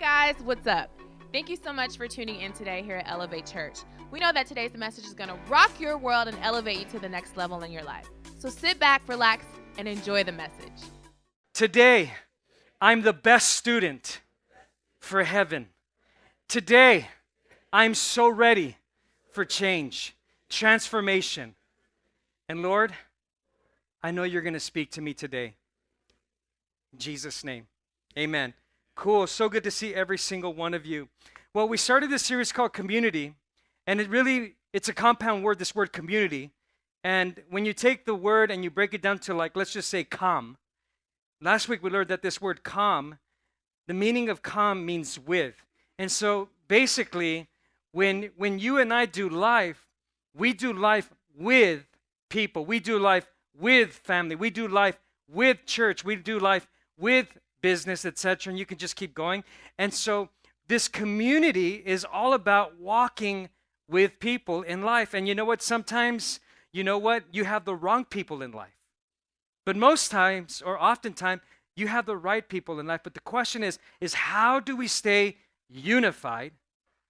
guys, what's up? Thank you so much for tuning in today here at Elevate Church. We know that today's message is going to rock your world and elevate you to the next level in your life. So sit back, relax, and enjoy the message. Today, I'm the best student for heaven. Today, I'm so ready for change, transformation. And Lord, I know you're going to speak to me today. In Jesus' name, amen. Cool, so good to see every single one of you. Well, we started this series called Community, and it's a compound word, this word community. And when you take the word and you break it down to let's just say calm. Last week we learned that this word calm, the meaning of calm means with. And so basically, when you and I do life, we do life with people. We do life with family. We do life with church. We do life with business, etc. And you can just keep going. And so this community is all about walking with people in life. And you know what? Sometimes, you have the wrong people in life. But most times, or oftentimes, you have the right people in life. But the question is how do we stay unified?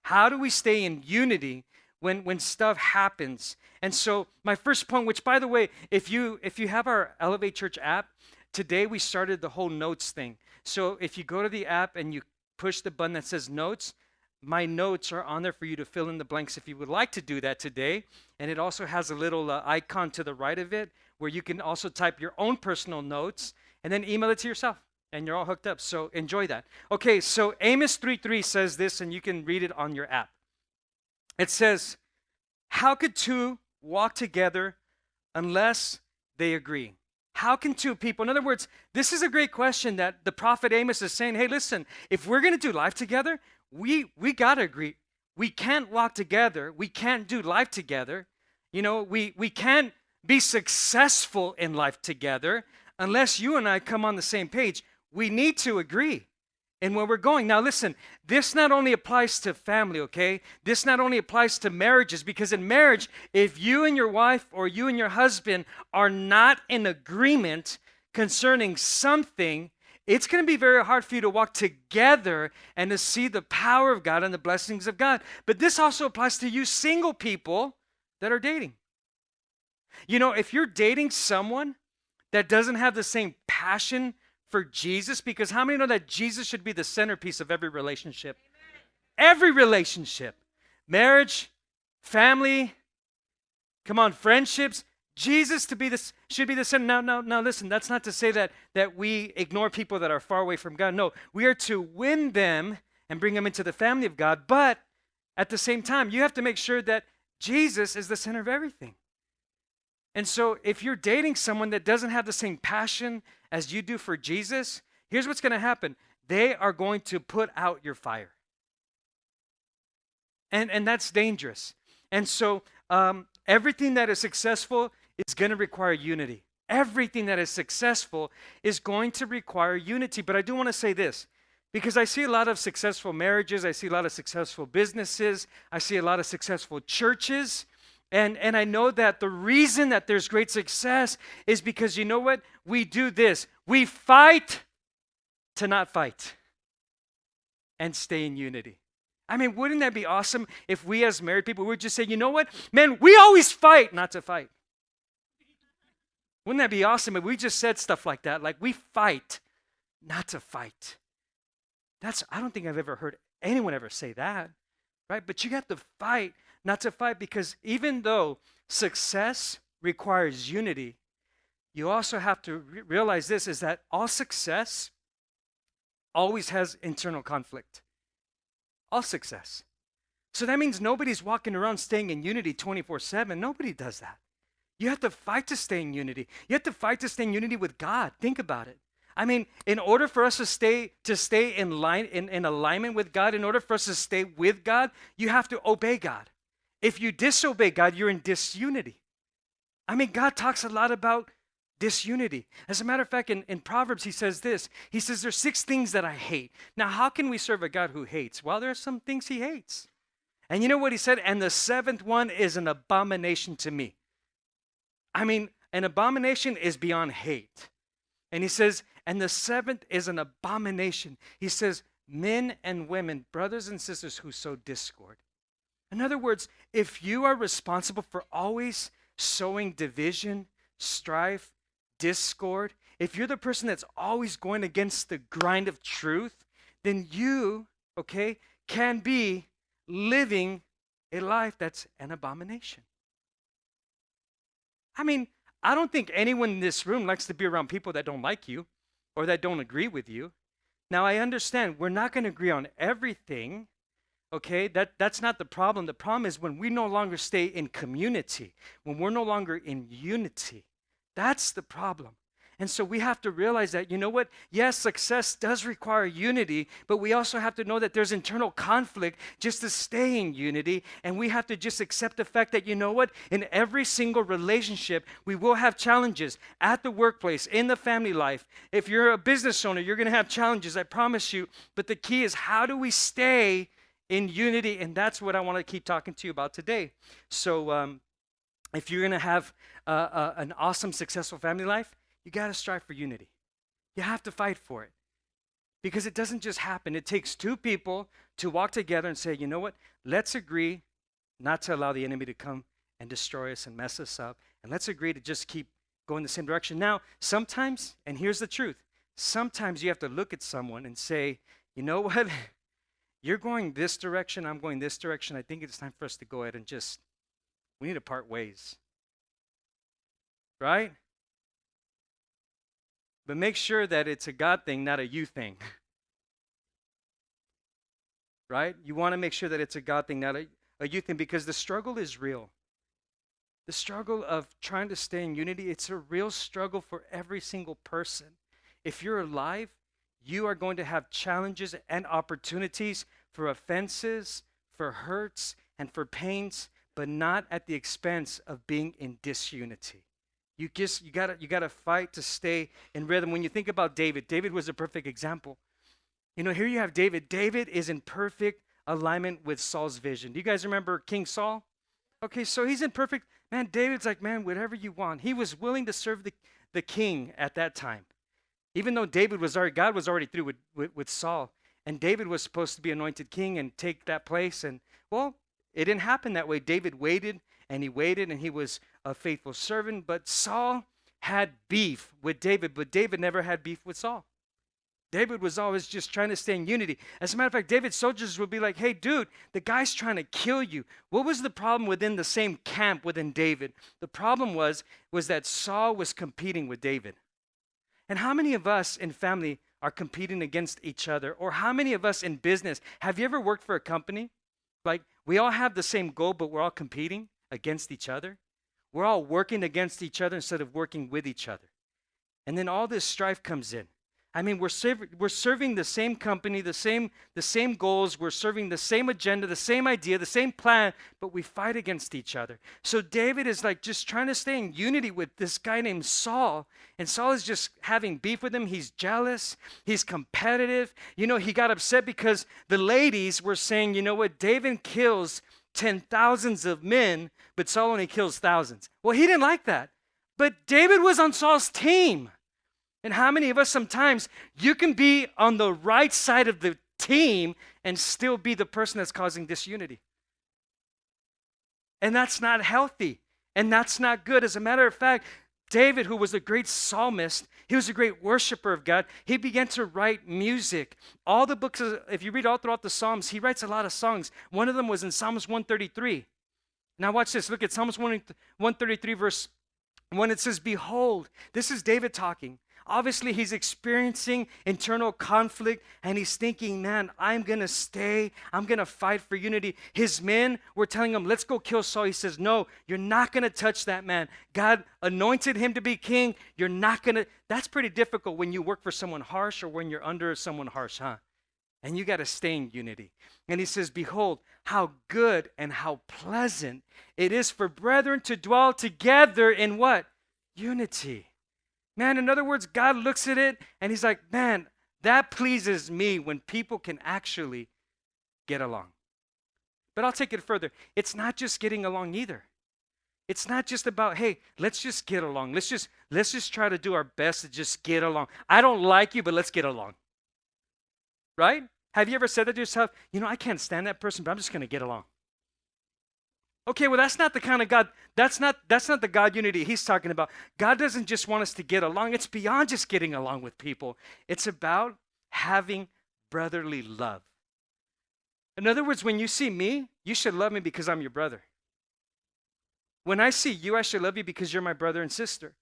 How do we stay in unity when stuff happens? And so my first point, which by the way, if you have our Elevate Church app, today we started the whole notes thing. So if you go to the app and you push the button that says notes, my notes are on there for you to fill in the blanks if you would like to do that today. And it also has a little icon to the right of it where you can also type your own personal notes and then email it to yourself. And you're all hooked up. So enjoy that. Okay, so Amos 3:3 says this, and you can read it on your app. It says, how could two walk together unless they agree? How can two people, in other words, this is a great question that the prophet Amos is saying, hey, listen, if we're going to do life together, we got to agree. We can't walk together. We can't do life together. We can't be successful in life together unless you and I come on the same page. We need to agree in where we're going. Now listen, this not only applies to family, okay? This not only applies to marriages, because in marriage, if you and your wife or you and your husband are not in agreement concerning something, it's going to be very hard for you to walk together and to see the power of God and the blessings of God. But this also applies to you single people that are dating. If you're dating someone that doesn't have the same passion for Jesus, because how many know that Jesus should be the centerpiece of every relationship? Amen. Every relationship. Marriage, family, come on, friendships. Jesus should be the center. Now listen, that's not to say that we ignore people that are far away from God. No, we are to win them and bring them into the family of God. But at the same time, you have to make sure that Jesus is the center of everything. And so if you're dating someone that doesn't have the same passion as you do for Jesus, here's what's going to happen. They are going to put out your fire. And that's dangerous. And so everything that is successful is going to require unity. Everything that is successful is going to require unity. But I do want to say this, because I see a lot of successful marriages. I see a lot of successful businesses. I see a lot of successful churches. And I know that the reason that there's great success is because you know what? We do this. We fight to not fight and stay in unity. I mean, wouldn't that be awesome if we as married people would just say, you know what? Man, we always fight not to fight. Wouldn't that be awesome if we just said stuff like that? Like, we fight not to fight. I don't think I've ever heard anyone ever say that, right? But you have to fight not to fight, because even though success requires unity, you also have to realize this, is that all success always has internal conflict. All success. So that means nobody's walking around staying in unity 24/7. Nobody does that. You have to fight to stay in unity. You have to fight to stay in unity with God. Think about it. I mean, in order for us to stay in line, in alignment with God, in order for us to stay with God, you have to obey God. If you disobey God, you're in disunity. I mean, God talks a lot about disunity. As a matter of fact, in Proverbs, he says this. He says, there's 6 things that I hate. Now, how can we serve a God who hates? Well, there are some things he hates. And you know what he said? And the 7th one is an abomination to me. I mean, an abomination is beyond hate. And he says, and the 7th is an abomination. He says, men and women, brothers and sisters who sow discord. In other words, if you are responsible for always sowing division, strife, discord, if you're the person that's always going against the grind of truth, then you, okay, can be living a life that's an abomination. I mean, I don't think anyone in this room likes to be around people that don't like you or that don't agree with you. Now, I understand we're not going to agree on everything, okay? That's not the problem. The problem is when we no longer stay in community, when we're no longer in unity. That's the problem. And so we have to realize that, you know what? Yes, success does require unity, but we also have to know that there's internal conflict just to stay in unity. And we have to just accept the fact that, you know what? In every single relationship, we will have challenges at the workplace, in the family life. If you're a business owner, you're going to have challenges, I promise you. But the key is, how do we stay in unity? And that's what I want to keep talking to you about today. So if you're going to have an awesome, successful family life, you got to strive for unity. You have to fight for it. Because it doesn't just happen. It takes two people to walk together and say, you know what? Let's agree not to allow the enemy to come and destroy us and mess us up. And let's agree to just keep going the same direction. Now, sometimes, and here's the truth, sometimes you have to look at someone and say, you know what? You're going this direction, I'm going this direction. I think it's time for us to go ahead and we need to part ways. Right? But make sure that it's a God thing, not a you thing. Right? You want to make sure that it's a God thing, not a you thing, because the struggle is real. The struggle of trying to stay in unity, it's a real struggle for every single person. If you're alive, you are going to have challenges and opportunities for offenses, for hurts, and for pains, but not at the expense of being in disunity. You gotta fight to stay in rhythm. When you think about David, David was a perfect example. You know, here you have David. David is in perfect alignment with Saul's vision. Do you guys remember King Saul? Okay, so he's in perfect, man, David's like, man, whatever you want. He was willing to serve the king at that time. Even though God was already through with Saul. And David was supposed to be anointed king and take that place. And, well, it didn't happen that way. David waited, and he was a faithful servant. But Saul had beef with David, but David never had beef with Saul. David was always just trying to stay in unity. As a matter of fact, David's soldiers would be like, hey, dude, the guy's trying to kill you. What was the problem within the same camp within David? The problem was that Saul was competing with David. And how many of us in family are competing against each other? Or how many of us in business, have you ever worked for a company? Like, we all have the same goal, but we're all competing against each other. We're all working against each other instead of working with each other. And then all this strife comes in. I mean, we're serving the same company, the same goals. We're serving the same agenda, the same idea, the same plan, but we fight against each other. So David is like just trying to stay in unity with this guy named Saul, and Saul is just having beef with him. He's jealous. He's competitive. You know, he got upset because the ladies were saying, you know what, David kills 10,000s of men, but Saul only kills thousands. Well, he didn't like that. But David was on Saul's team. And how many of us sometimes, you can be on the right side of the team and still be the person that's causing disunity? And that's not healthy. And that's not good. As a matter of fact, David, who was a great psalmist, he was a great worshiper of God. He began to write music. All the books, if you read all throughout the Psalms, he writes a lot of songs. One of them was in Psalms 133. Now watch this. Look at Psalms 133, verse 1. It says, behold, this is David talking. Obviously, he's experiencing internal conflict, and he's thinking, man, I'm going to stay. I'm going to fight for unity. His men were telling him, let's go kill Saul. He says, no, you're not going to touch that man. God anointed him to be king. You're not going to. That's pretty difficult when you work for someone harsh or when you're under someone harsh, huh? And you got to stay in unity. And he says, behold, how good and how pleasant it is for brethren to dwell together in what? Unity. Man, in other words, God looks at it and he's like, man, that pleases me when people can actually get along. But I'll take it further. It's not just getting along either. It's not just about, hey, let's just get along. Let's just try to do our best to just get along. I don't like you, but let's get along. Right? Have you ever said that to yourself? I can't stand that person, but I'm just going to get along. Okay, well, that's not the kind of God, that's not the God unity he's talking about. God doesn't just want us to get along. It's beyond just getting along with people. It's about having brotherly love. In other words, when you see me, you should love me because I'm your brother. When I see you, I should love you because you're my brother and sister.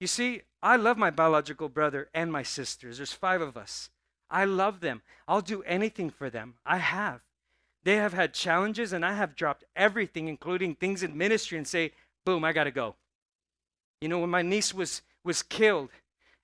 You see, I love my biological brother and my sisters. There's 5 of us. I love them. I'll do anything for them. I have. They have had challenges, and I have dropped everything, including things in ministry, and say, boom, I got to go. When my niece was killed,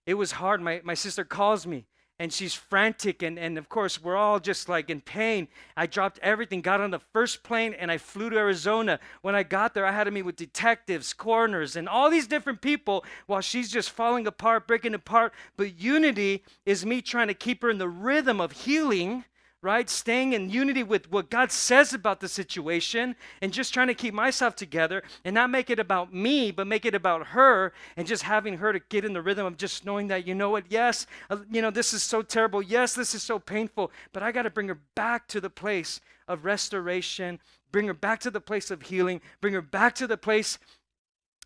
it was hard. My sister calls me, and she's frantic, and of course, we're all just like in pain. I dropped everything, got on the first plane, and I flew to Arizona. When I got there, I had to meet with detectives, coroners, and all these different people while she's just falling apart, breaking apart. But unity is me trying to keep her in the rhythm of healing, right? Staying in unity with what God says about the situation and just trying to keep myself together and not make it about me, but make it about her and just having her to get in the rhythm of just knowing that, yes, this is so terrible. Yes, this is so painful, but I got to bring her back to the place of restoration, bring her back to the place of healing, bring her back to the place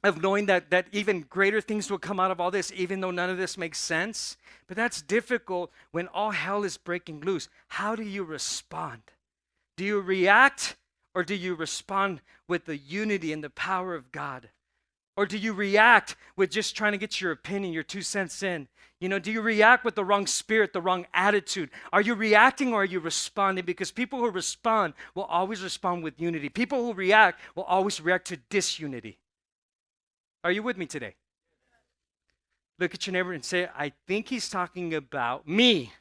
of knowing that even greater things will come out of all this, even though none of this makes sense. But that's difficult when all hell is breaking loose. How do you respond? Do you react, or do you respond with the unity and the power of God? Or do you react with just trying to get your opinion, your 2 cents in? Do you react with the wrong spirit, the wrong attitude? Are you reacting or are you responding? Because people who respond will always respond with unity. People who react will always react to disunity. Are you with me today? Look at your neighbor and say, I think he's talking about me.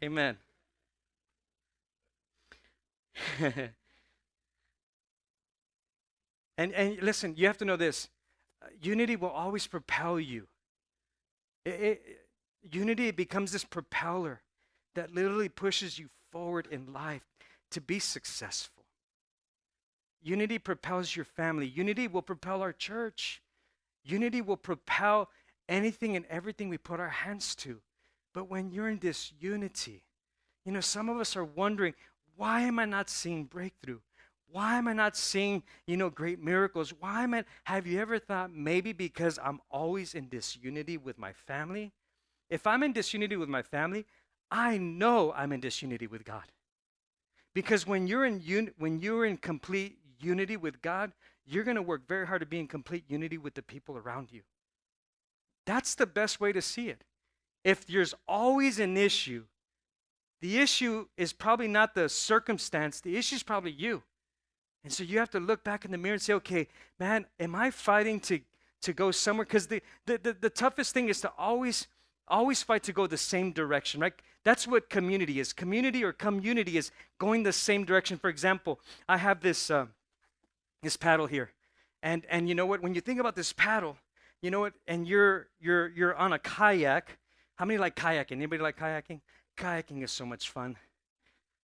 Amen. and listen, you have to know this. Unity will always propel you. Unity becomes this propeller that literally pushes you forward in life to be successful. Unity propels your family. Unity will propel our church. Unity will propel anything and everything we put our hands to. But when you're in this unity, some of us are wondering, why am I not seeing breakthrough? Why am I not seeing, great miracles? Have you ever thought maybe because I'm always in disunity with my family? If I'm in disunity with my family, I know I'm in disunity with God. Because when you're in complete unity with God, you're going to work very hard to be in complete unity with the people around you. That's the best way to see it. If there's always an issue, the issue is probably not the circumstance, the issue is probably you. And so you have to look back in the mirror and say, okay, man, am I fighting to go somewhere? Because the toughest thing is to always fight to go the same direction, right? That's what community is. Community is going the same direction. For example, I have this paddle here. And you know what? When you think about this paddle, you know what? And you're on a kayak. How many like kayaking? Anybody like kayaking? Kayaking is so much fun.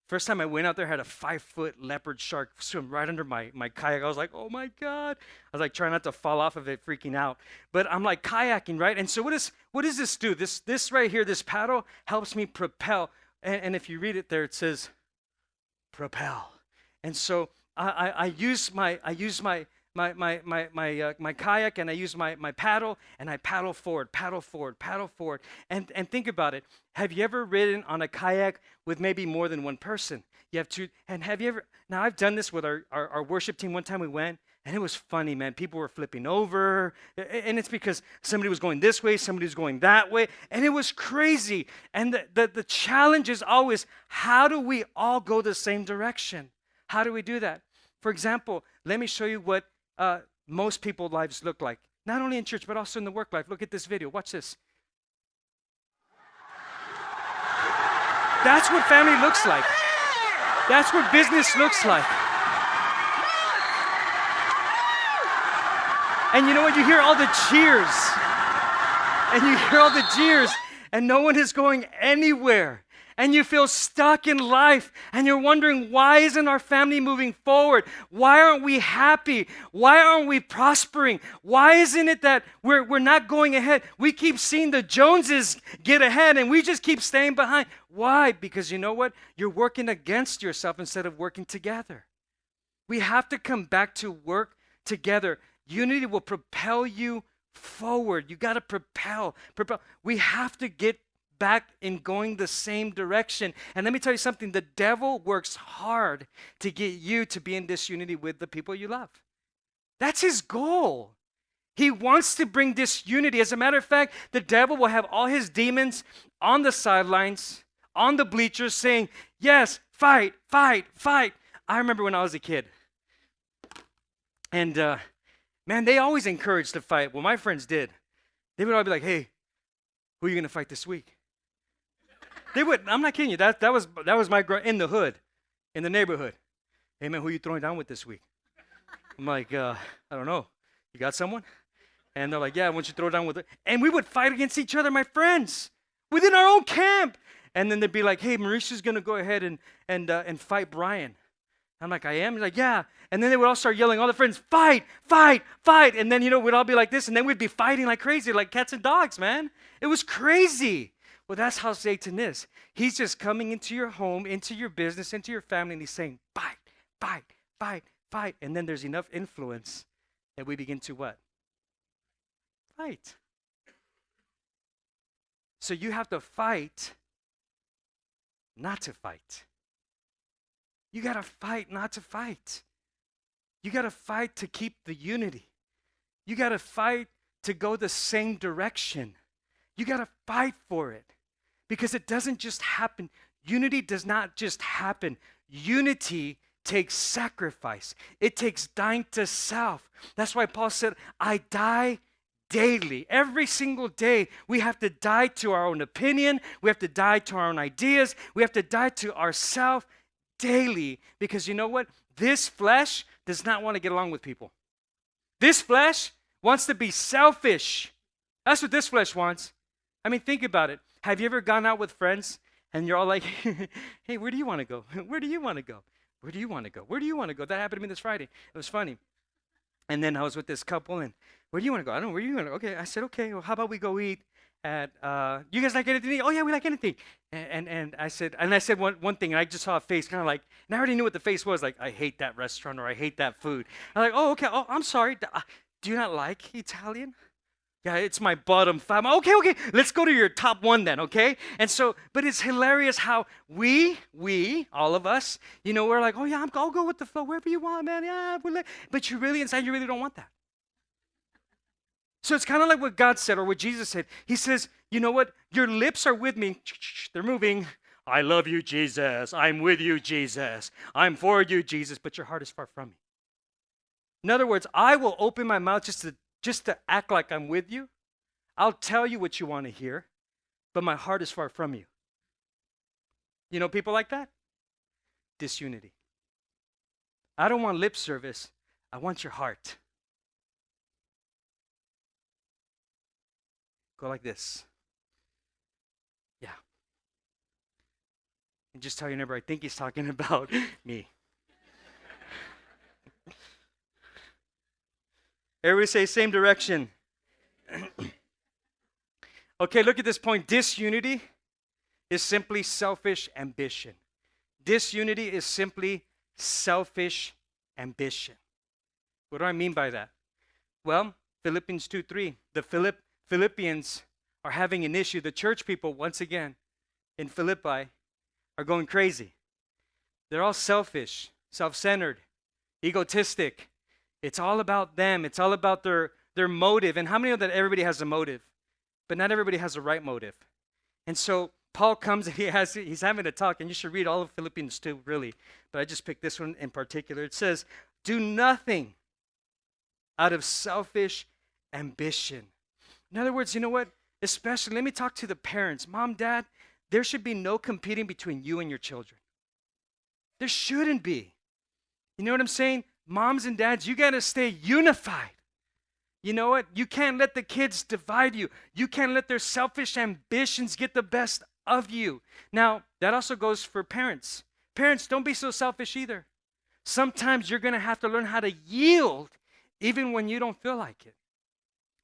First time I went out there, I had a 5-foot leopard shark swim right under my kayak. I was like, oh my God. I was like trying not to fall off of it, freaking out. But I'm like kayaking, right? And so what does this do? This right here, this paddle helps me propel. And if you read it there, it says propel. And so I use my kayak, and I use my paddle, and I paddle forward. And think about it. Have you ever ridden on a kayak with maybe more than one person? You have two. And have you ever? Now I've done this with our worship team. One time we went, and it was funny, man. People were flipping over, and it's because somebody was going this way, somebody was going that way, and it was crazy. And the challenge is always, how do we all go the same direction? How do we do that? For example, let me show you what most people's lives look like. Not only in church, but also in the work life. Look at this video. Watch this. That's what family looks like. That's what business looks like. And you know what? You hear all the cheers. And no one is going anywhere. and you feel stuck in life and you're wondering, why isn't our family moving forward? Why aren't we happy? Why aren't we prospering? Why isn't it that we're not going ahead? We keep seeing the Joneses get ahead and we just keep staying behind. Why? Because you know what? You're working against yourself instead of working together. We have to come back to work together. Unity will propel you forward. You got to propel. We have to get back in going the same direction. And let me tell you something, the devil works hard to get you to be in disunity with the people you love. That's his goal. He wants to bring disunity. As a matter of fact, the devil will have all his demons on the sidelines, on the bleachers saying, yes, fight, fight, fight. I remember when I was a kid. And man, they always encouraged to fight. Well, my friends did. They would all be like, hey, who are you going to fight this week? They would. I'm not kidding you. That was my in the hood, in the neighborhood. Hey man, who are you throwing down with this week? I'm like, I don't know. You got someone? And they're like, yeah, why don't you throw down with it? And we would fight against each other, my friends, within our own camp. And then they'd be like, hey, Mauricio's gonna go ahead and fight Brian. I'm like, I am? He's like, yeah. And then they would all start yelling, all the friends, fight, fight, fight. And then, we'd all be like this, and then we'd be fighting like crazy, like cats and dogs, man. It was crazy. Well, that's how Satan is. He's just coming into your home, into your business, into your family, and he's saying, fight, fight, fight, fight. And then there's enough influence that we begin to what? Fight. So you have to fight not to fight. You got to fight not to fight. You got to fight to keep the unity. You got to fight to go the same direction. You got to fight for it because it doesn't just happen. Unity does not just happen. Unity takes sacrifice. It takes dying to self. That's why Paul said, I die daily. Every single day, we have to die to our own opinion. We have to die to our own ideas. We have to die to ourselves daily because you know what? This flesh does not want to get along with people. This flesh wants to be selfish. That's what this flesh wants. I mean, think about it. Have you ever gone out with friends and you're all like, hey, where do you want to go? Where do you want to go? Where do you want to go? Where do you want to go? That happened to me this Friday. It was funny. And then I was with this couple and where do you want to go? I don't know. Where do you want to go? Okay. I said, okay, well, how about we go eat at, you guys like anything to eat? Oh, yeah, we like anything. And I said one thing and I just saw a face kind of like, and I already knew what the face was, like, I hate that restaurant or I hate that food. I'm like, oh, okay. Oh, I'm sorry. Do you not like Italian? Yeah, it's my bottom 5. Okay, let's go to your top 1 then, okay? And so, but it's hilarious how we, all of us, we're like, oh yeah, I'll go with the flow, wherever you want, man, yeah. But you really, inside, you really don't want that. So it's kind of like what God said or what Jesus said. He says, you know what? Your lips are with me. They're moving. I love you, Jesus. I'm with you, Jesus. I'm for you, Jesus. But your heart is far from me. In other words, I will open my mouth just to act like I'm with you. I'll tell you what you want to hear, but my heart is far from you. You know people like that? Disunity. I don't want lip service. I want your heart. Go like this. Yeah. And just tell your neighbor, I think he's talking about me. Everybody say same direction. Okay, look at this point. Disunity is simply selfish ambition. Disunity is simply selfish ambition. What do I mean by that? Well, Philippians 2:3. The Philippians are having an issue. The church people, once again, in Philippi, are going crazy. They're all selfish, self-centered, egotistic. It's all about them. It's all about their motive. And how many know that everybody has a motive? But not everybody has the right motive. And so Paul comes and he's having a talk, and you should read all of Philippians 2, really. But I just picked this one in particular. It says, do nothing out of selfish ambition. In other words, you know what? Especially, let me talk to the parents. Mom, Dad, there should be no competing between you and your children. There shouldn't be. You know what I'm saying? Moms and dads, you got to stay unified. You know what? You can't let the kids divide you. You can't let their selfish ambitions get the best of you. Now, that also goes for parents. Parents, don't be so selfish either. Sometimes you're going to have to learn how to yield even when you don't feel like it.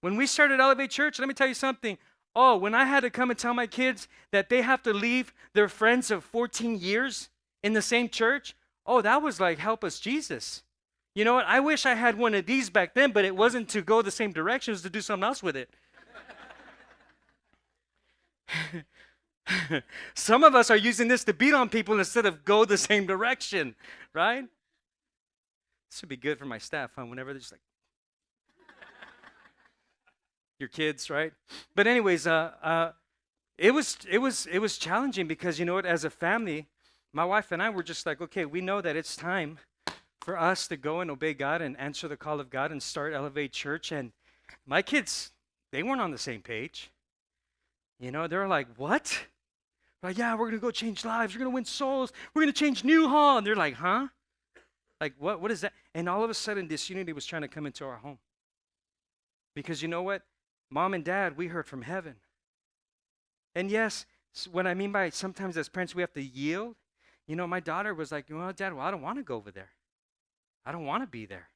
When we started Elevate Church, let me tell you something. Oh, when I had to come and tell my kids that they have to leave their friends of 14 years in the same church, oh, that was like, help us, Jesus. You know what? I wish I had one of these back then, but it wasn't to go the same direction, it was to do something else with it. Some of us are using this to beat on people instead of go the same direction, right? This would be good for my staff, huh? Whenever they're just like, your kids, right? But anyways, it was challenging because you know what? As a family, my wife and I were just like, okay, we know that it's time for us to go and obey God and answer the call of God and start Elevate Church. And my kids, they weren't on the same page. You know, they were like, what? Like, yeah, we're going to go change lives. We're going to win souls. We're going to change Newhall. And they're like, huh? Like, what is that? And all of a sudden, disunity was trying to come into our home. Because you know what? Mom and Dad, we heard from heaven. And yes, what I mean by sometimes as parents, we have to yield. You know, my daughter was like, well, Dad, I don't want to go over there. I don't want to be there.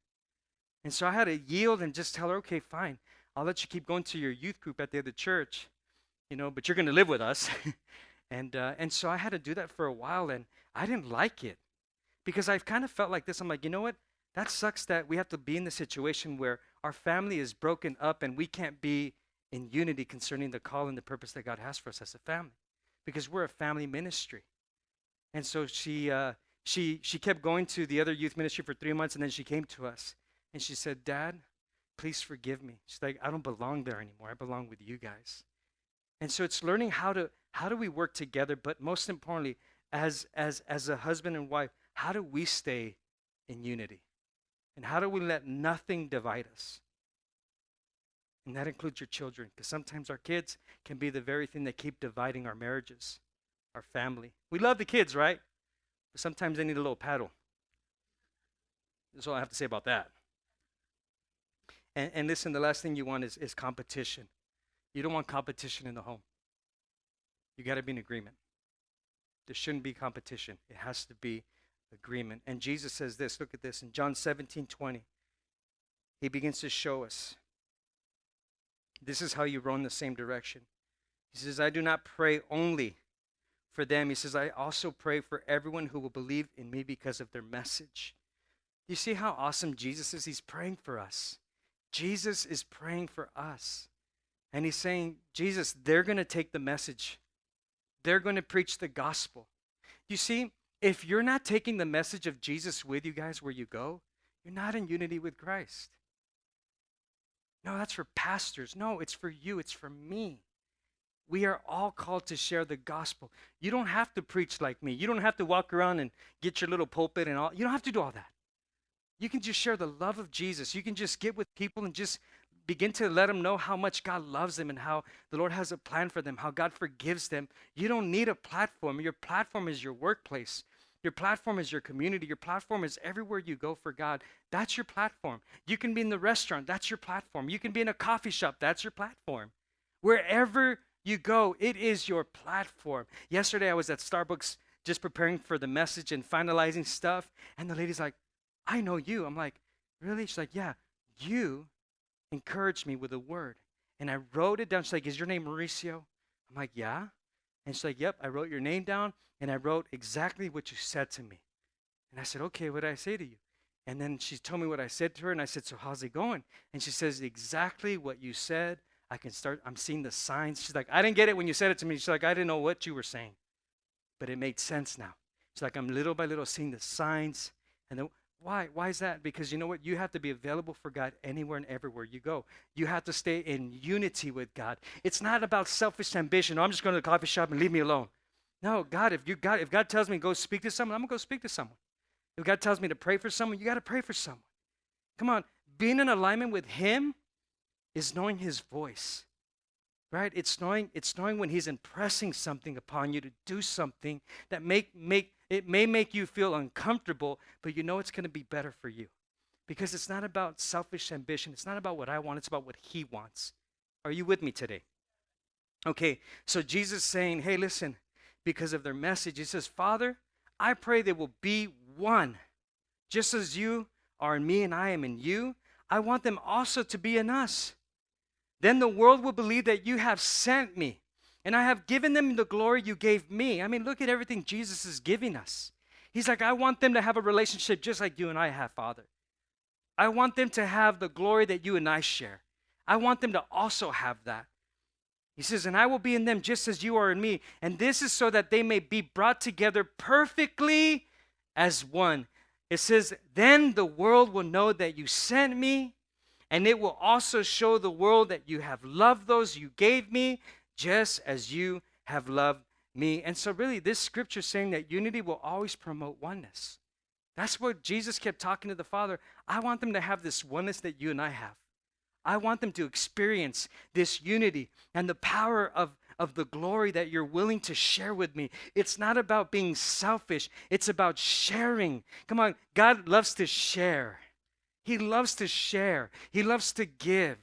And so I had to yield and just tell her, okay, fine. I'll let you keep going to your youth group at the other church, you know, but you're going to live with us. And so I had to do that for a while, and I didn't like it because I've kind of felt like this. I'm like, you know what? That sucks that we have to be in the situation where our family is broken up and we can't be in unity concerning the call and the purpose that God has for us as a family, because we're a family ministry. And so she kept going to the other youth ministry for 3 months, and then she came to us and she said, Dad, please forgive me. She's like, I don't belong there anymore. I belong with you guys. And so it's learning how do we work together, but most importantly, as a husband and wife, how do we stay in unity? And how do we let nothing divide us? And that includes your children, because sometimes our kids can be the very thing that keep dividing our marriages, our family. We love the kids, right? But sometimes they need a little paddle. That's all I have to say about that. And listen, the last thing you want is competition. You don't want competition in the home. You got to be in agreement. There shouldn't be competition. It has to be agreement. And Jesus says this, look at this, in John 17:20. He begins to show us. This is how you row in the same direction. He says, I do not pray only for them. He says, I also pray for everyone who will believe in me because of their message. You see how awesome Jesus is? He's praying for us. Jesus is praying for us. And he's saying, Jesus, they're going to take the message. They're going to preach the gospel. You see, if you're not taking the message of Jesus with you guys where you go, you're not in unity with Christ. No, that's for pastors. No, it's for you. It's for me. We are all called to share the gospel. You don't have to preach like me. You don't have to walk around and get your little pulpit and all. You don't have to do all that. You can just share the love of Jesus. You can just get with people and just begin to let them know how much God loves them and how the Lord has a plan for them, how God forgives them. You don't need a platform. Your platform is your workplace. Your platform is your community. Your platform is everywhere you go for God. That's your platform. You can be in the restaurant. That's your platform. You can be in a coffee shop. That's your platform. Wherever you go, it is your platform. Yesterday, I was at Starbucks just preparing for the message and finalizing stuff. And the lady's like, I know you. I'm like, really? She's like, yeah, you encouraged me with a word. And I wrote it down. She's like, is your name Mauricio? I'm like, yeah. And she's like, yep, I wrote your name down. And I wrote exactly what you said to me. And I said, okay, what did I say to you? And then she told me what I said to her. And I said, so how's it going? And she says, exactly what you said. I'm seeing the signs. She's like, I didn't get it when you said it to me. She's like, I didn't know what you were saying. But it made sense now. She's like, I'm little by little seeing the signs. And then, why? Why is that? Because you know what? You have to be available for God anywhere and everywhere you go. You have to stay in unity with God. It's not about selfish ambition. Oh, I'm just going to the coffee shop and leave me alone. No, God, if God tells me to go speak to someone, I'm going to go speak to someone. If God tells me to pray for someone, you got to pray for someone. Come on. Being in alignment with Him is knowing His voice, right? It's knowing when He's impressing something upon you to do something that may make you feel uncomfortable, but you know it's going to be better for you. Because it's not about selfish ambition. It's not about what I want. It's about what He wants. Are you with me today? Okay, so Jesus saying, hey, listen, because of their message, he says, Father, I pray they will be one. Just as you are in me and I am in you, I want them also to be in us. Then the world will believe that you have sent me, and I have given them the glory you gave me. I mean, look at everything Jesus is giving us. He's like, I want them to have a relationship just like you and I have, Father. I want them to have the glory that you and I share. I want them to also have that. He says, and I will be in them just as you are in me. And this is so that they may be brought together perfectly as one. It says, then the world will know that you sent me, and it will also show the world that you have loved those you gave me, just as you have loved me. And so really, this scripture is saying that unity will always promote oneness. That's what Jesus kept talking to the Father. I want them to have this oneness that you and I have. I want them to experience this unity and the power of the glory that you're willing to share with me. It's not about being selfish. It's about sharing. Come on, God loves to share. He loves to share. He loves to give.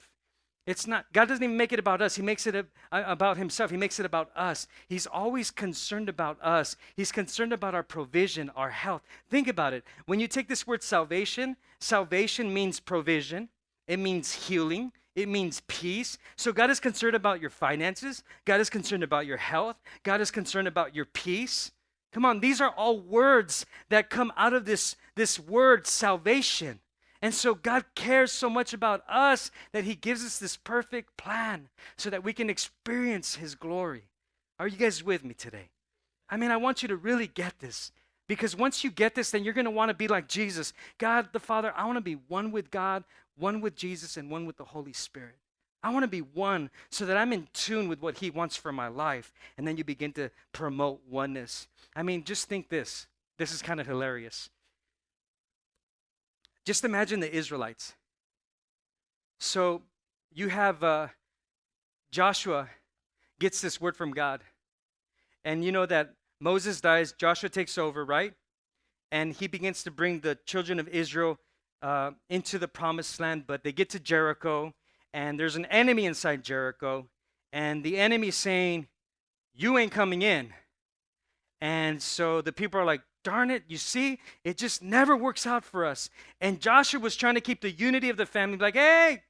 It's not, God doesn't even make it about us. He makes it about himself. He makes it about us. He's always concerned about us. He's concerned about our provision, our health. Think about it. When you take this word salvation, salvation means provision. It means healing. It means peace. So God is concerned about your finances. God is concerned about your health. God is concerned about your peace. Come on, these are all words that come out of this word salvation. And so God cares so much about us that he gives us this perfect plan so that we can experience his glory. Are you guys with me today? I mean, I want you to really get this. Because once you get this, then you're going to want to be like Jesus. God the Father, I want to be one with God, one with Jesus, and one with the Holy Spirit. I want to be one so that I'm in tune with what he wants for my life. And then you begin to promote oneness. I mean, just think this. This is kind of hilarious. Just imagine the Israelites. So you have Joshua gets this word from God. And you know that Moses dies, Joshua takes over, right? And he begins to bring the children of Israel into the promised land. But they get to Jericho, and there's an enemy inside Jericho. And the enemy's saying, you ain't coming in. And so the people are like, darn it, you see, it just never works out for us. And Joshua was trying to keep the unity of the family, like, hey,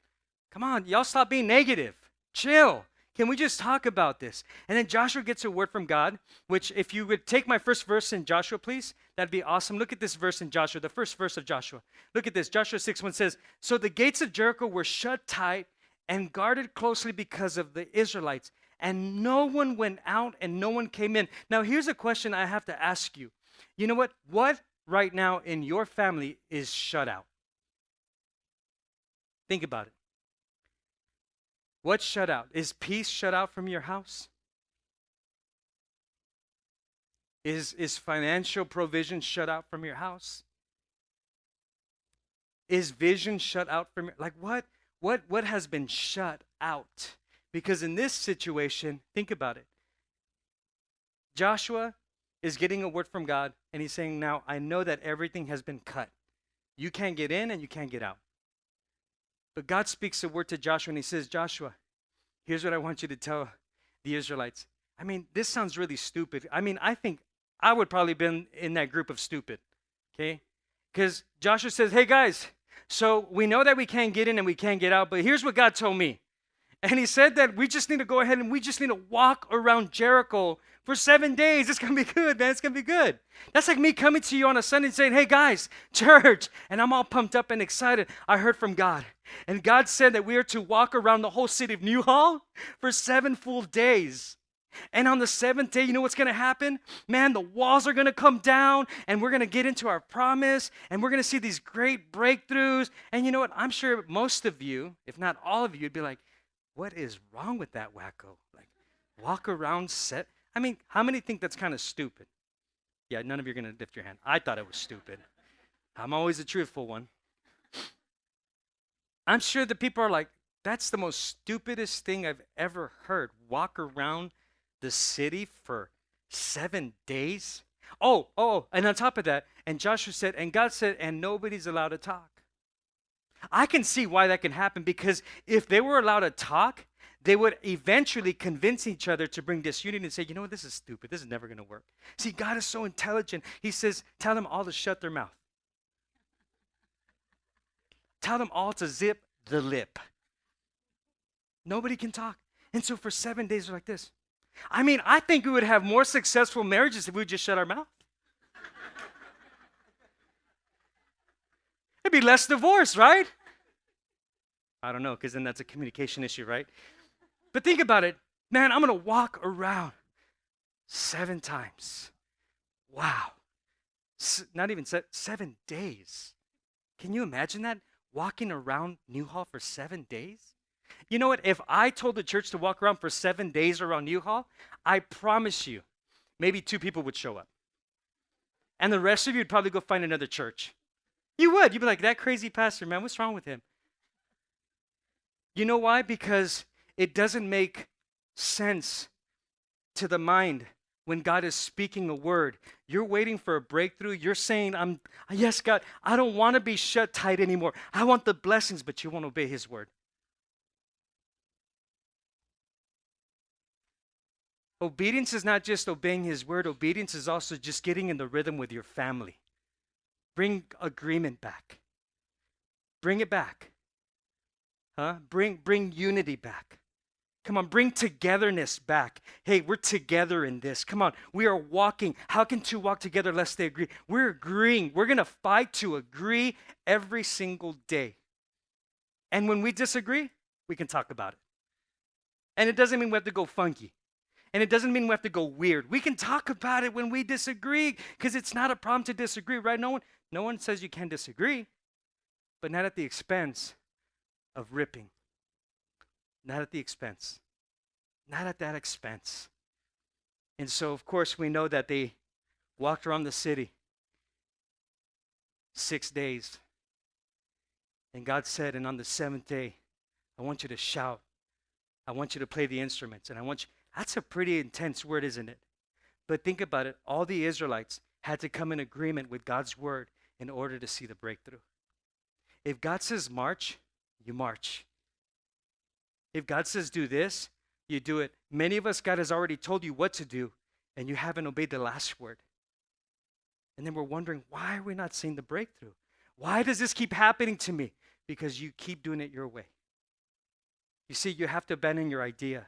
come on, y'all stop being negative. Chill. Can we just talk about this? And then Joshua gets a word from God, which if you would take my first verse in Joshua, please, that'd be awesome. Look at this verse in Joshua, the first verse of Joshua. Look at this. Joshua 6:1 says, so the gates of Jericho were shut tight and guarded closely because of the Israelites. And no one went out and no one came in. Now, here's a question I have to ask you. You know what? What right now in your family is shut out? Think about it. What's shut out? Is peace shut out from your house? Is financial provision shut out from your house? Is vision shut out from your, like what has been shut out? Because in this situation, think about it. Joshua is getting a word from God, and he's saying, now, I know that everything has been cut. You can't get in and you can't get out. But God speaks a word to Joshua, and he says, Joshua, here's what I want you to tell the Israelites. I mean, this sounds really stupid. I mean, I think I would probably been in that group of stupid, okay? Because Joshua says, hey, guys, so we know that we can't get in and we can't get out, but here's what God told me. And he said that we just need to go ahead and we just need to walk around Jericho for 7 days. It's going to be good, man. It's going to be good. That's like me coming to you on a Sunday and saying, hey, guys, church. And I'm all pumped up and excited. I heard from God. And God said that we are to walk around the whole city of Newhall for 7 full days. And on the 7th day, you know what's going to happen? Man, the walls are going to come down and we're going to get into our promise and we're going to see these great breakthroughs. And you know what? I'm sure most of you, if not all of you, would be like, what is wrong with that wacko? Like, walk around set. I mean, how many think that's kind of stupid? Yeah, none of you are going to lift your hand. I thought it was stupid. I'm always a truthful one. I'm sure the people are like, that's the most stupidest thing I've ever heard. Walk around the city for 7 days? Oh, and on top of that, and Joshua said, and God said, and nobody's allowed to talk. I can see why that can happen, because if they were allowed to talk, they would eventually convince each other to bring disunity and say, you know what, this is stupid. This is never going to work. See, God is so intelligent. He says, tell them all to shut their mouth. Tell them all to zip the lip. Nobody can talk. And so for 7 days, they're like this. I mean, I think we would have more successful marriages if we would just shut our mouth. There'd be less divorce, right? I don't know, because then that's a communication issue, right? But think about it. Man, I'm going to walk around 7 times. Wow. Not even 7 days. Can you imagine that? Walking around Newhall for 7 days? You know what? If I told the church to walk around for 7 days around Newhall, I promise you, maybe 2 people would show up. And the rest of you would probably go find another church. You would. You'd be like, that crazy pastor, man, what's wrong with him? You know why? Because it doesn't make sense to the mind when God is speaking a word. You're waiting for a breakthrough. You're saying, yes, God, I don't want to be shut tight anymore. I want the blessings, but you won't obey his word. Obedience is not just obeying his word. Obedience is also just getting in the rhythm with your family. Bring agreement back. Bring it back. Bring unity back. Come on, bring togetherness back. Hey, we're together in this. Come on, we are walking. How can 2 walk together lest they agree? We're agreeing. We're going to fight to agree every single day. And when we disagree, we can talk about it. And it doesn't mean we have to go funky. And it doesn't mean we have to go weird. We can talk about it when we disagree because it's not a problem to disagree, right? No one says you can't disagree, but not at the expense of ripping. Not at the expense. Not at that expense. And so, of course, we know that they walked around the city 6 days. And God said, and on the 7th day, I want you to shout. I want you to play the instruments. And I want you, that's a pretty intense word, isn't it? But think about it. All the Israelites had to come in agreement with God's word in order to see the breakthrough. If God says march, you march. If God says do this, you do it. Many of us, God has already told you what to do, and you haven't obeyed the last word. And then we're wondering, why are we not seeing the breakthrough? Why does this keep happening to me? Because you keep doing it your way. You see, you have to abandon your idea.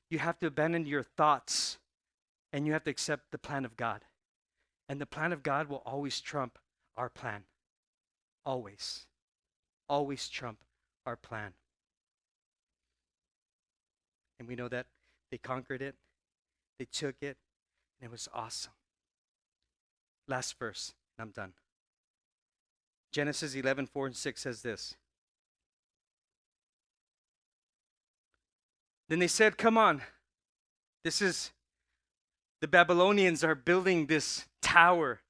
You have to abandon your thoughts, and you have to accept the plan of God. And the plan of God will always trump our plan. Always. Always trump our plan. And we know that they conquered it, they took it, and it was awesome. Last verse, and I'm done. Genesis 11:4-6 says this. Then they said, come on, the Babylonians are building this tower.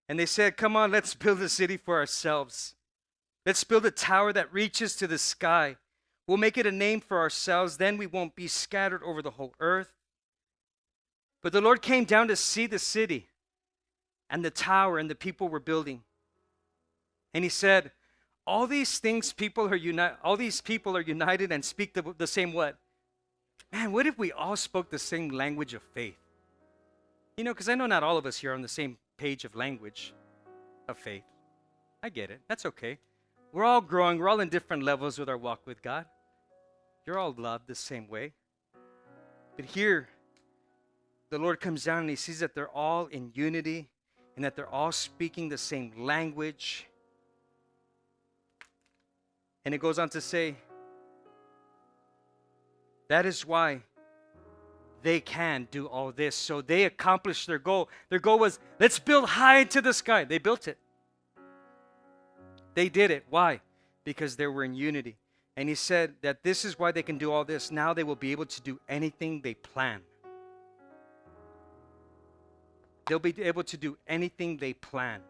And they said, come on, let's build a city for ourselves. Let's build a tower that reaches to the sky. We'll make it a name for ourselves. Then we won't be scattered over the whole earth. But the Lord came down to see the city and the tower and the people were building. And he said, all these people are united and speak the same what? Man, what if we all spoke the same language of faith? You know, because I know not all of us here are on the same page of language of faith. I get it. That's okay. We're all growing. We're all in different levels with our walk with God. You're all loved the same way. But here, the Lord comes down and he sees that they're all in unity and that they're all speaking the same language. And it goes on to say, that is why they can do all this. So they accomplished their goal. Their goal was, let's build high into the sky. They built it. They did it. Why? Because they were in unity. And he said that this is why they can do all this. Now they will be able to do anything they plan. They'll be able to do anything they plan.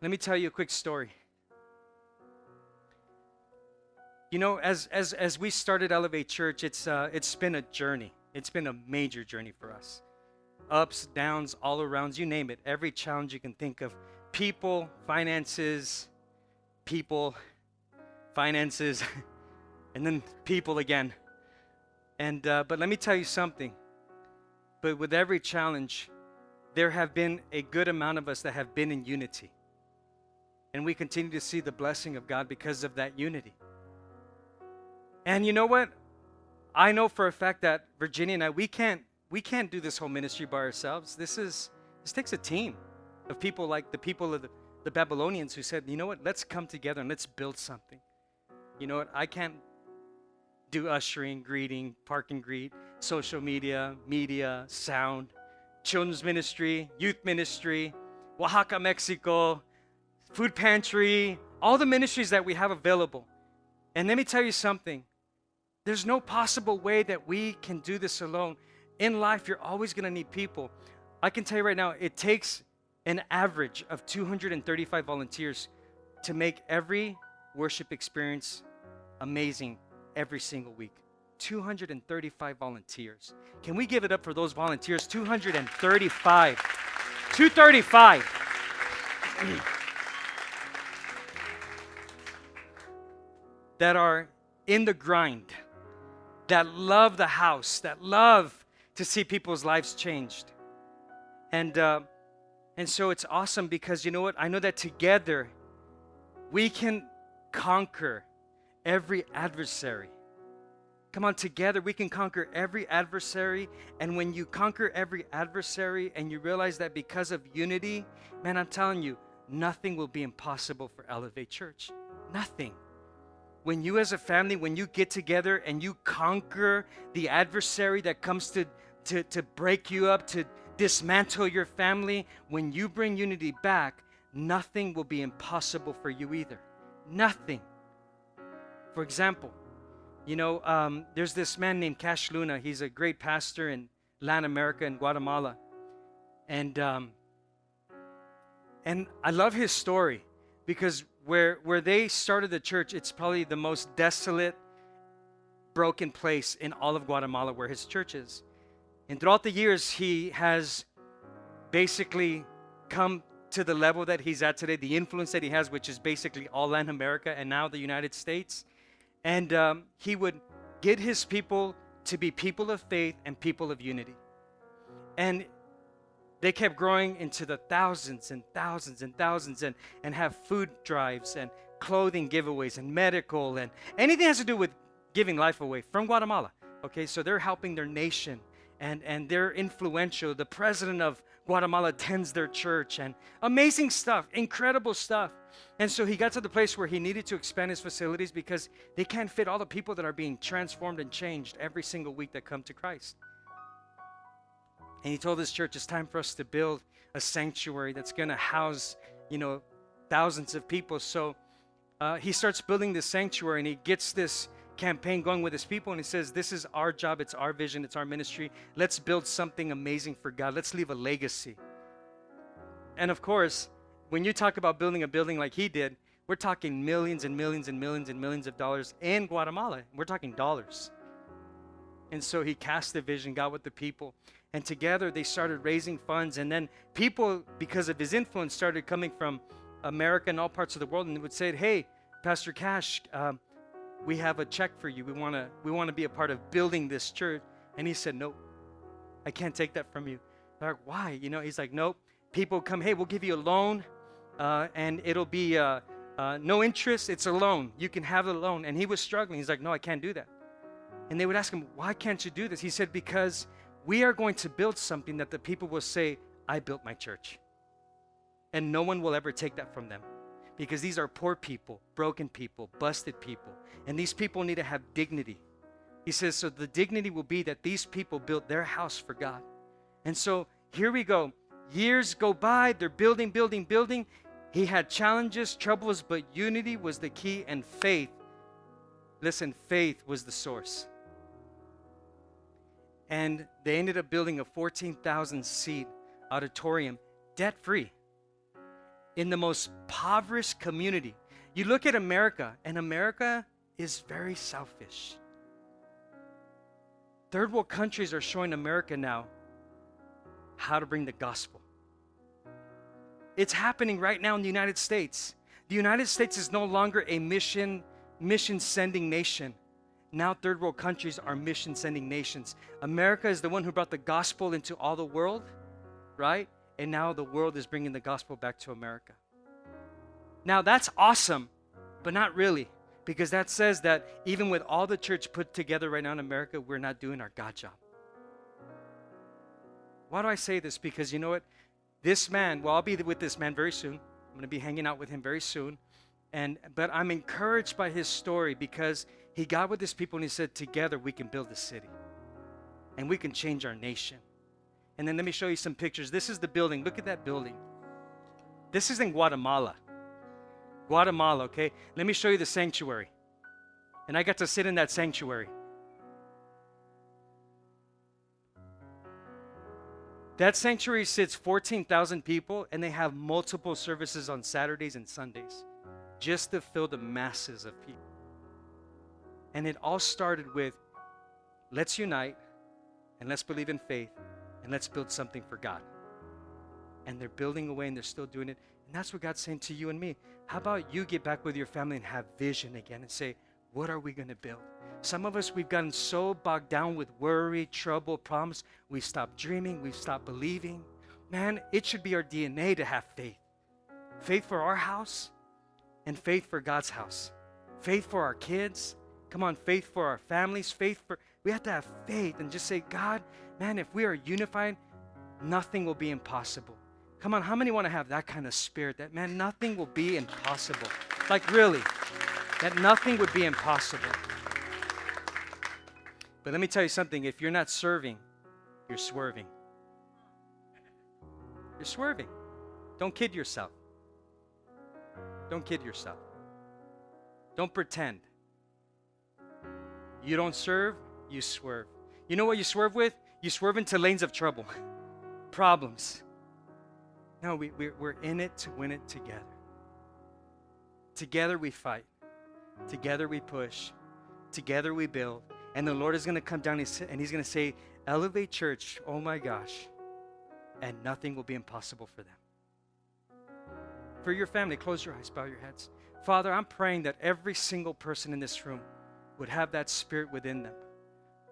Let me tell you a quick story. You know, as we started Elevate Church, it's been a journey. It's been a major journey for us. Ups, downs, all around, you name it. Every challenge you can think of. People, finances. and then people again. And but let me tell you something. But with every challenge, there have been a good amount of us that have been in unity. And we continue to see the blessing of God because of that unity. And you know what? I know for a fact that Virginia and I, we can't do this whole ministry by ourselves. This takes a team of people like the people of the Babylonians who said, you know what? Let's come together and let's build something. You know what? I can't do ushering, greeting, park and greet, social media, sound, children's ministry, youth ministry, Oaxaca, Mexico, food pantry, all the ministries that we have available. And let me tell you something. There's no possible way that we can do this alone. In life, you're always going to need people. I can tell you right now, it takes an average of 235 volunteers to make every worship experience amazing every single week. 235 volunteers. Can we give it up for those volunteers? 235. 235. That are in the grind, that love the house, that love to see people's lives changed. And so it's awesome because you know what? I know that together we can conquer every adversary. Come on, together we can conquer every adversary. And when you conquer every adversary and you realize that because of unity, man, I'm telling you, nothing will be impossible for Elevate Church. Nothing. When you as a family, when you get together and you conquer the adversary that comes to break you up, to dismantle your family, when you bring unity back, nothing will be impossible for you either. Nothing. For example, you know, there's this man named Cash Luna. He's a great pastor in Latin America and Guatemala. And I love his story because where they started the church, it's probably the most desolate, broken place in all of Guatemala where his church is. And throughout the years, he has basically come to the level that he's at today, the influence that he has, which is basically all Latin America and now the United States. And he would get his people to be people of faith and people of unity. And they kept growing into the thousands and thousands and thousands and have food drives and clothing giveaways and medical and anything that has to do with giving life away from Guatemala. Okay, so they're helping their nation and they're influential. The president of Guatemala attends their church and amazing stuff, incredible stuff. And so he got to the place where he needed to expand his facilities because they can't fit all the people that are being transformed and changed every single week that come to Christ. And he told his church, it's time for us to build a sanctuary that's going to house, you know, thousands of people. So he starts building this sanctuary and he gets this campaign going with his people and he says, this is our job, it's our vision, it's our ministry. Let's build something amazing for God. Let's leave a legacy. And of course, when you talk about building a building like he did, we're talking millions and millions and millions and millions of dollars in Guatemala. We're talking dollars. And so he cast the vision, got with the people, and together they started raising funds. And then people, because of his influence, started coming from America and all parts of the world, and they would say, hey, Pastor Cash, we have a check for you. We want to be a part of building this church. And he said, nope, I can't take that from you. They're like, why? You know, he's like, nope. People come, hey, we'll give you a loan, and it'll be no interest. It's a loan. You can have the loan. And he was struggling. He's like, no, I can't do that. And they would ask him, why can't you do this? He said, because we are going to build something that the people will say, I built my church. And no one will ever take that from them. Because these are poor people, broken people, busted people. And these people need to have dignity. He says, so the dignity will be that these people built their house for God. And so here we go. Years go by, they're building. He had challenges, troubles, but unity was the key, and faith. Listen, faith was the source. And they ended up building a 14,000-seat auditorium, debt-free, in the most impoverished community. You look at America, and America is very selfish. Third world countries are showing America now how to bring the gospel. It's happening right now in the United States. The United States is no longer a mission-sending nation. Now third world countries are mission sending nations. America is the one who brought the gospel into all the world, right? And now the world is bringing the gospel back to America. Now that's awesome, but not really, because that says that even with all the church put together right now in America, we're not doing our God job. Why do I say this? Because you know what? This man, well, I'll be with this man very soon. I'm going to be hanging out with him very soon. But I'm encouraged by his story because he got with his people and he said, together we can build a city and we can change our nation. And then let me show you some pictures. This is the building. Look at that building. This is in Guatemala. Guatemala, okay? Let me show you the sanctuary. And I got to sit in that sanctuary. That sanctuary sits 14,000 people, and they have multiple services on Saturdays and Sundays just to fill the masses of people. And it all started with, let's unite, and let's believe in faith, and let's build something for God. And they're building away, and they're still doing it. And that's what God's saying to you and me. How about you get back with your family and have vision again and say, what are we going to build? Some of us, we've gotten so bogged down with worry, trouble, problems. We've stopped dreaming. We've stopped believing. Man, it should be our DNA to have faith. Faith for our house and faith for God's house. Faith for our kids. Come on, faith for our families. We have to have faith and just say, God, man, if we are unified, nothing will be impossible. Come on, how many want to have that kind of spirit that, man, nothing will be impossible? Like really, that nothing would be impossible. But let me tell you something. If you're not serving, you're swerving. You're swerving. Don't kid yourself. Don't kid yourself. Don't pretend. You don't serve, you swerve. You know what you swerve with? You swerve into lanes of trouble, problems. No, we're in it to win it together. Together we fight. Together we push. Together we build. And the Lord is going to come down and He's going to say, Elevate Church, oh my gosh, and nothing will be impossible for them. For your family, close your eyes, bow your heads. Father, I'm praying that every single person in this room would have that spirit within them.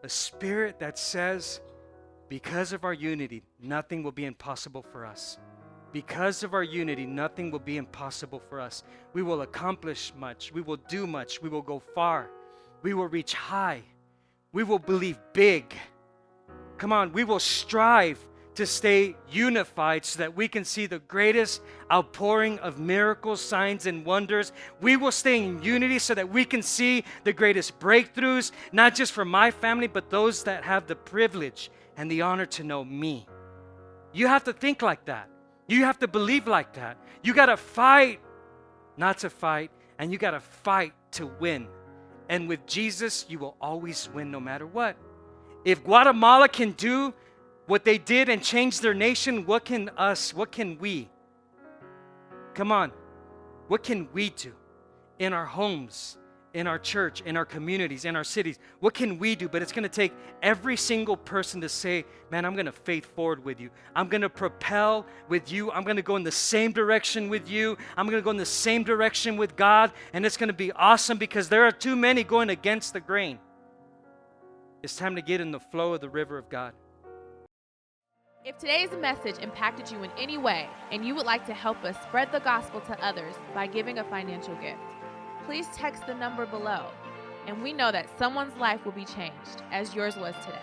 A spirit that says, because of our unity, nothing will be impossible for us. Because of our unity, nothing will be impossible for us. We will accomplish much. We will do much. We will go far. We will reach high. We will believe big. Come on, we will strive to stay unified so that we can see the greatest outpouring of miracles, signs, and wonders. We will stay in unity so that we can see the greatest breakthroughs, not just for my family, but those that have the privilege and the honor to know me. You have to think like that. You have to believe like that. You got to fight not to fight, and you got to fight to win. And with Jesus, you will always win no matter what. If Guatemala can do what they did and change their nation, what can we? Come on. What can we do in our homes, in our church, in our communities, in our cities? What can we do? But it's going to take every single person to say, man, I'm going to faith forward with you. I'm going to propel with you. I'm going to go in the same direction with you. I'm going to go in the same direction with God. And it's going to be awesome because there are too many going against the grain. It's time to get in the flow of the river of God. If today's message impacted you in any way and you would like to help us spread the gospel to others by giving a financial gift, please text the number below, and we know that someone's life will be changed as yours was today.